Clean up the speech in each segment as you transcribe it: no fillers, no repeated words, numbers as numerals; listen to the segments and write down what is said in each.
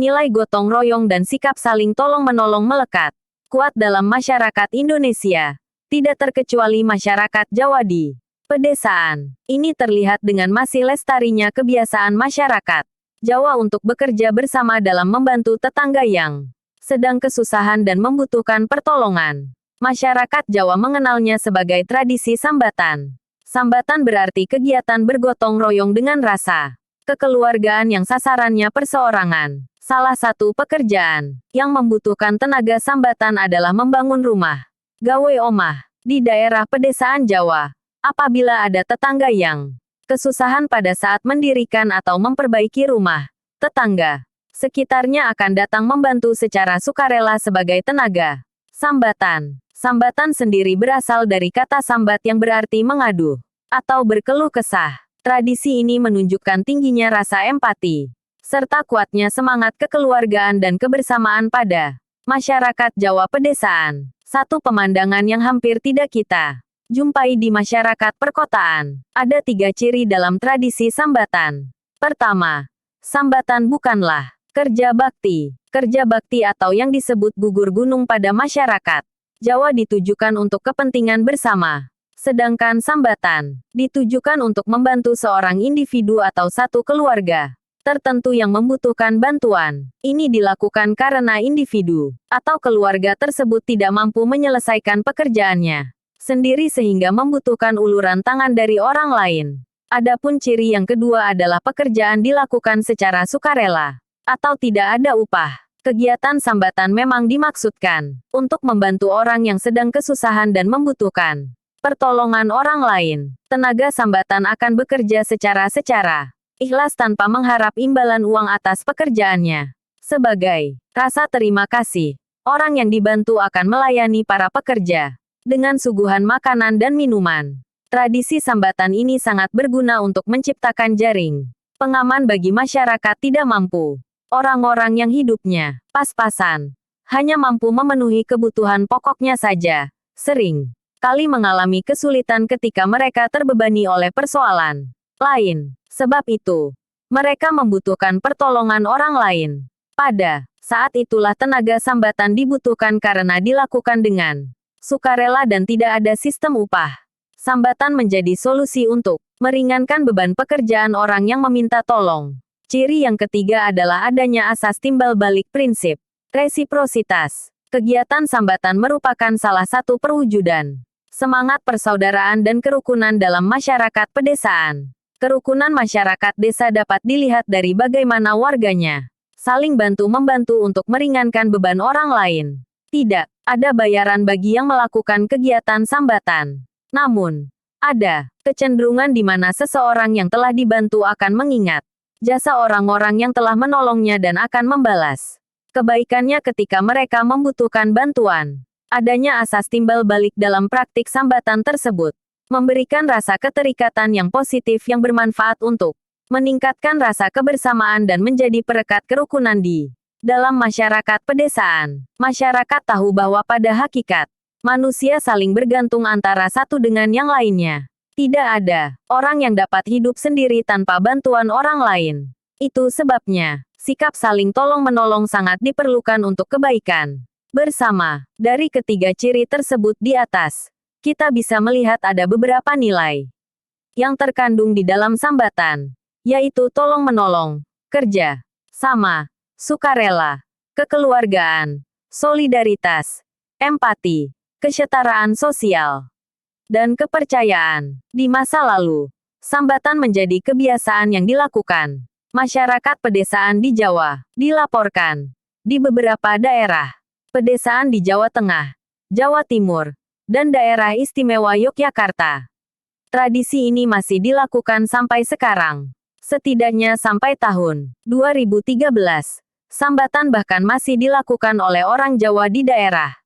Nilai gotong royong dan sikap saling tolong-menolong melekat kuat dalam masyarakat Indonesia, tidak terkecuali masyarakat Jawa di pedesaan. Ini terlihat dengan masih lestarinya kebiasaan masyarakat Jawa untuk bekerja bersama dalam membantu tetangga yang sedang kesusahan dan membutuhkan pertolongan. Masyarakat Jawa mengenalnya sebagai tradisi sambatan. Sambatan berarti kegiatan bergotong royong dengan rasa kekeluargaan yang sasarannya perseorangan. Salah satu pekerjaan yang membutuhkan tenaga sambatan adalah membangun rumah, gawe omah, di daerah pedesaan Jawa. Apabila ada tetangga yang kesusahan pada saat mendirikan atau memperbaiki rumah, tetangga sekitarnya akan datang membantu secara sukarela sebagai tenaga sambatan. Sambatan sendiri berasal dari kata sambat yang berarti mengadu atau berkeluh kesah. Tradisi ini menunjukkan tingginya rasa empati serta kuatnya semangat kekeluargaan dan kebersamaan pada masyarakat Jawa pedesaan. Satu pemandangan yang hampir tidak kita jumpai di masyarakat perkotaan. Ada 3 ciri dalam tradisi sambatan. Pertama, sambatan bukanlah kerja bakti. Kerja bakti atau yang disebut gugur gunung pada masyarakat Jawa ditujukan untuk kepentingan bersama. Sedangkan sambatan ditujukan untuk membantu seorang individu atau satu keluarga tertentu yang membutuhkan bantuan. Ini dilakukan karena individu atau keluarga tersebut tidak mampu menyelesaikan pekerjaannya sendiri sehingga membutuhkan uluran tangan dari orang lain. Adapun ciri yang kedua adalah pekerjaan dilakukan secara sukarela atau tidak ada upah. Kegiatan sambatan memang dimaksudkan untuk membantu orang yang sedang kesusahan dan membutuhkan pertolongan orang lain. Tenaga sambatan akan bekerja secara ikhlas tanpa mengharap imbalan uang atas pekerjaannya. Sebagai rasa terima kasih, orang yang dibantu akan melayani para pekerja dengan suguhan makanan dan minuman. Tradisi sambatan ini sangat berguna untuk menciptakan jaring pengaman bagi masyarakat tidak mampu. Orang-orang yang hidupnya pas-pasan hanya mampu memenuhi kebutuhan pokoknya saja, sering kali mengalami kesulitan ketika mereka terbebani oleh persoalan lain. Sebab itu, mereka membutuhkan pertolongan orang lain. Pada saat itulah tenaga sambatan dibutuhkan karena dilakukan dengan sukarela dan tidak ada sistem upah. Sambatan menjadi solusi untuk meringankan beban pekerjaan orang yang meminta tolong. Ciri yang ketiga adalah adanya asas timbal balik prinsip resiprositas. Kegiatan sambatan merupakan salah satu perwujudan semangat persaudaraan dan kerukunan dalam masyarakat pedesaan. Kerukunan masyarakat desa dapat dilihat dari bagaimana warganya saling bantu-membantu untuk meringankan beban orang lain. Tidak ada bayaran bagi yang melakukan kegiatan sambatan. Namun, ada kecenderungan di mana seseorang yang telah dibantu akan mengingat jasa orang-orang yang telah menolongnya dan akan membalas kebaikannya ketika mereka membutuhkan bantuan. Adanya asas timbal balik dalam praktik sambatan tersebut memberikan rasa keterikatan yang positif yang bermanfaat untuk meningkatkan rasa kebersamaan dan menjadi perekat kerukunan di dalam masyarakat pedesaan. Masyarakat tahu bahwa pada hakikat, manusia saling bergantung antara satu dengan yang lainnya. Tidak ada orang yang dapat hidup sendiri tanpa bantuan orang lain. Itu sebabnya, sikap saling tolong-menolong sangat diperlukan untuk kebaikan bersama. Dari ketiga ciri tersebut di atas, kita bisa melihat ada beberapa nilai yang terkandung di dalam sambatan, yaitu tolong-menolong, kerja sama, sukarela, kekeluargaan, solidaritas, empati, kesetaraan sosial, dan kepercayaan. Di masa lalu, sambatan menjadi kebiasaan yang dilakukan masyarakat pedesaan di Jawa. Dilaporkan di beberapa daerah pedesaan di Jawa Tengah, Jawa Timur, dan daerah istimewa Yogyakarta. Tradisi ini masih dilakukan sampai sekarang. Setidaknya sampai tahun 2013, sambatan bahkan masih dilakukan oleh orang Jawa di daerah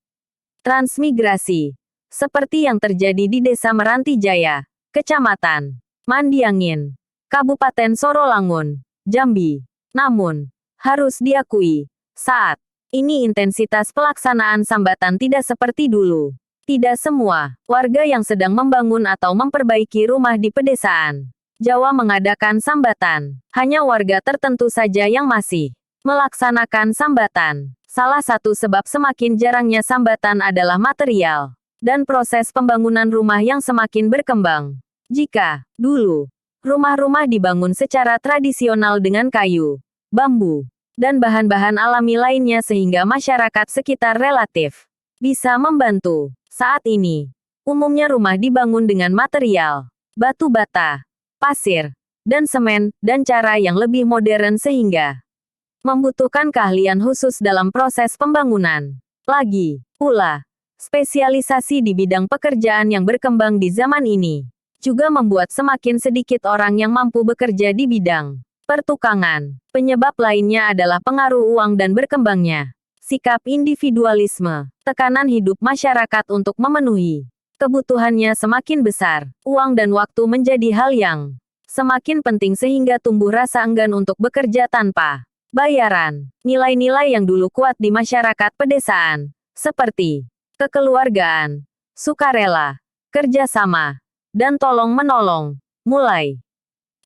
transmigrasi, seperti yang terjadi di Desa Meranti Jaya, Kecamatan Mandiangin, Kabupaten Sorolangun, Jambi. Namun, harus diakui, saat ini intensitas pelaksanaan sambatan tidak seperti dulu. Tidak semua warga yang sedang membangun atau memperbaiki rumah di pedesaan Jawa mengadakan sambatan. Hanya warga tertentu saja yang masih Melaksanakan sambatan. Salah satu sebab semakin jarangnya sambatan adalah material dan proses pembangunan rumah yang semakin berkembang. Jika dulu rumah-rumah dibangun secara tradisional dengan kayu, bambu, dan bahan-bahan alami lainnya sehingga masyarakat sekitar relatif bisa membantu. Saat ini, umumnya rumah dibangun dengan material batu bata, pasir, dan semen, dan cara yang lebih modern sehingga membutuhkan keahlian khusus dalam proses pembangunan. Lagi pula, spesialisasi di bidang pekerjaan yang berkembang di zaman ini juga membuat semakin sedikit orang yang mampu bekerja di bidang pertukangan. Penyebab lainnya adalah pengaruh uang dan berkembangnya sikap individualisme. Tekanan hidup masyarakat untuk memenuhi kebutuhannya semakin besar. Uang dan waktu menjadi hal yang semakin penting sehingga tumbuh rasa enggan untuk bekerja tanpa bayaran. Nilai-nilai yang dulu kuat di masyarakat pedesaan, seperti kekeluargaan, sukarela, kerjasama, dan tolong-menolong, mulai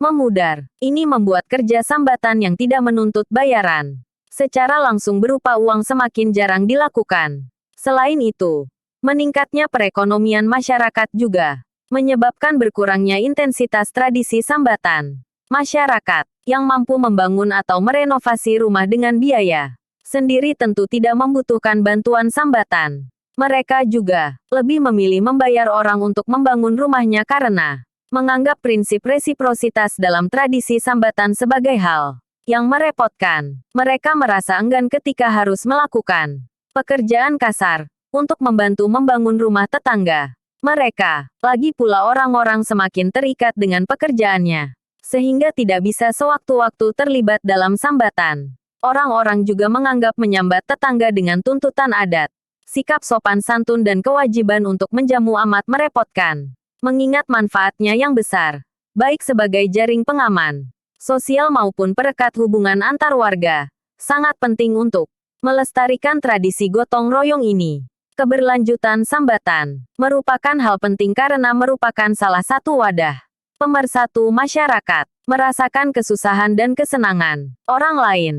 memudar. Ini membuat kerja sambatan yang tidak menuntut bayaran secara langsung berupa uang semakin jarang dilakukan. Selain itu, meningkatnya perekonomian masyarakat juga menyebabkan berkurangnya intensitas tradisi sambatan. Masyarakat yang mampu membangun atau merenovasi rumah dengan biaya sendiri tentu tidak membutuhkan bantuan sambatan. Mereka juga lebih memilih membayar orang untuk membangun rumahnya karena menganggap prinsip resiprositas dalam tradisi sambatan sebagai hal yang merepotkan. Mereka merasa enggan ketika harus melakukan pekerjaan kasar untuk membantu membangun rumah tetangga. Mereka, lagi pula orang-orang semakin terikat dengan pekerjaannya, sehingga tidak bisa sewaktu-waktu terlibat dalam sambatan. Orang-orang juga menganggap menyambat tetangga dengan tuntutan adat, sikap sopan santun dan kewajiban untuk menjamu amat merepotkan. Mengingat manfaatnya yang besar, baik sebagai jaring pengaman sosial maupun perekat hubungan antar warga, sangat penting untuk melestarikan tradisi gotong royong ini. Keberlanjutan sambatan merupakan hal penting karena merupakan salah satu wadah pemersatu masyarakat, merasakan kesusahan dan kesenangan orang lain,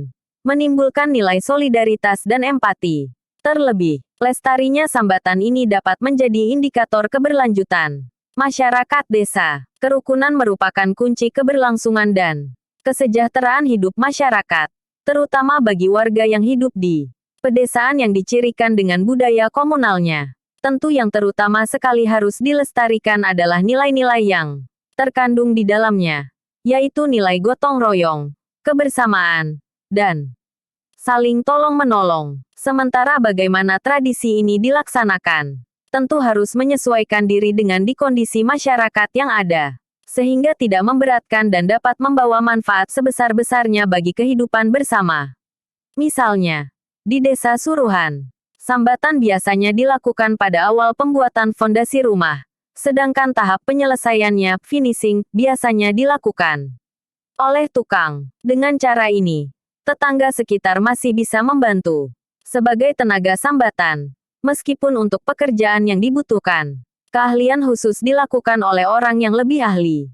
menimbulkan nilai solidaritas dan empati. Terlebih, lestarinya sambatan ini dapat menjadi indikator keberlanjutan masyarakat desa. Kerukunan merupakan kunci keberlangsungan dan kesejahteraan hidup masyarakat, terutama bagi warga yang hidup di pedesaan yang dicirikan dengan budaya komunalnya. Tentu yang terutama sekali harus dilestarikan adalah nilai-nilai yang terkandung di dalamnya, yaitu nilai gotong royong, kebersamaan, dan saling tolong-menolong. Sementara bagaimana tradisi ini dilaksanakan, tentu harus menyesuaikan diri dengan kondisi masyarakat yang ada, sehingga tidak memberatkan dan dapat membawa manfaat sebesar-besarnya bagi kehidupan bersama. Misalnya, di Desa Suruhan, sambatan biasanya dilakukan pada awal pembuatan fondasi rumah, sedangkan tahap penyelesaiannya, finishing, biasanya dilakukan oleh tukang. Dengan cara ini, tetangga sekitar masih bisa membantu sebagai tenaga sambatan, meskipun untuk pekerjaan yang dibutuhkan keahlian khusus dilakukan oleh orang yang lebih ahli.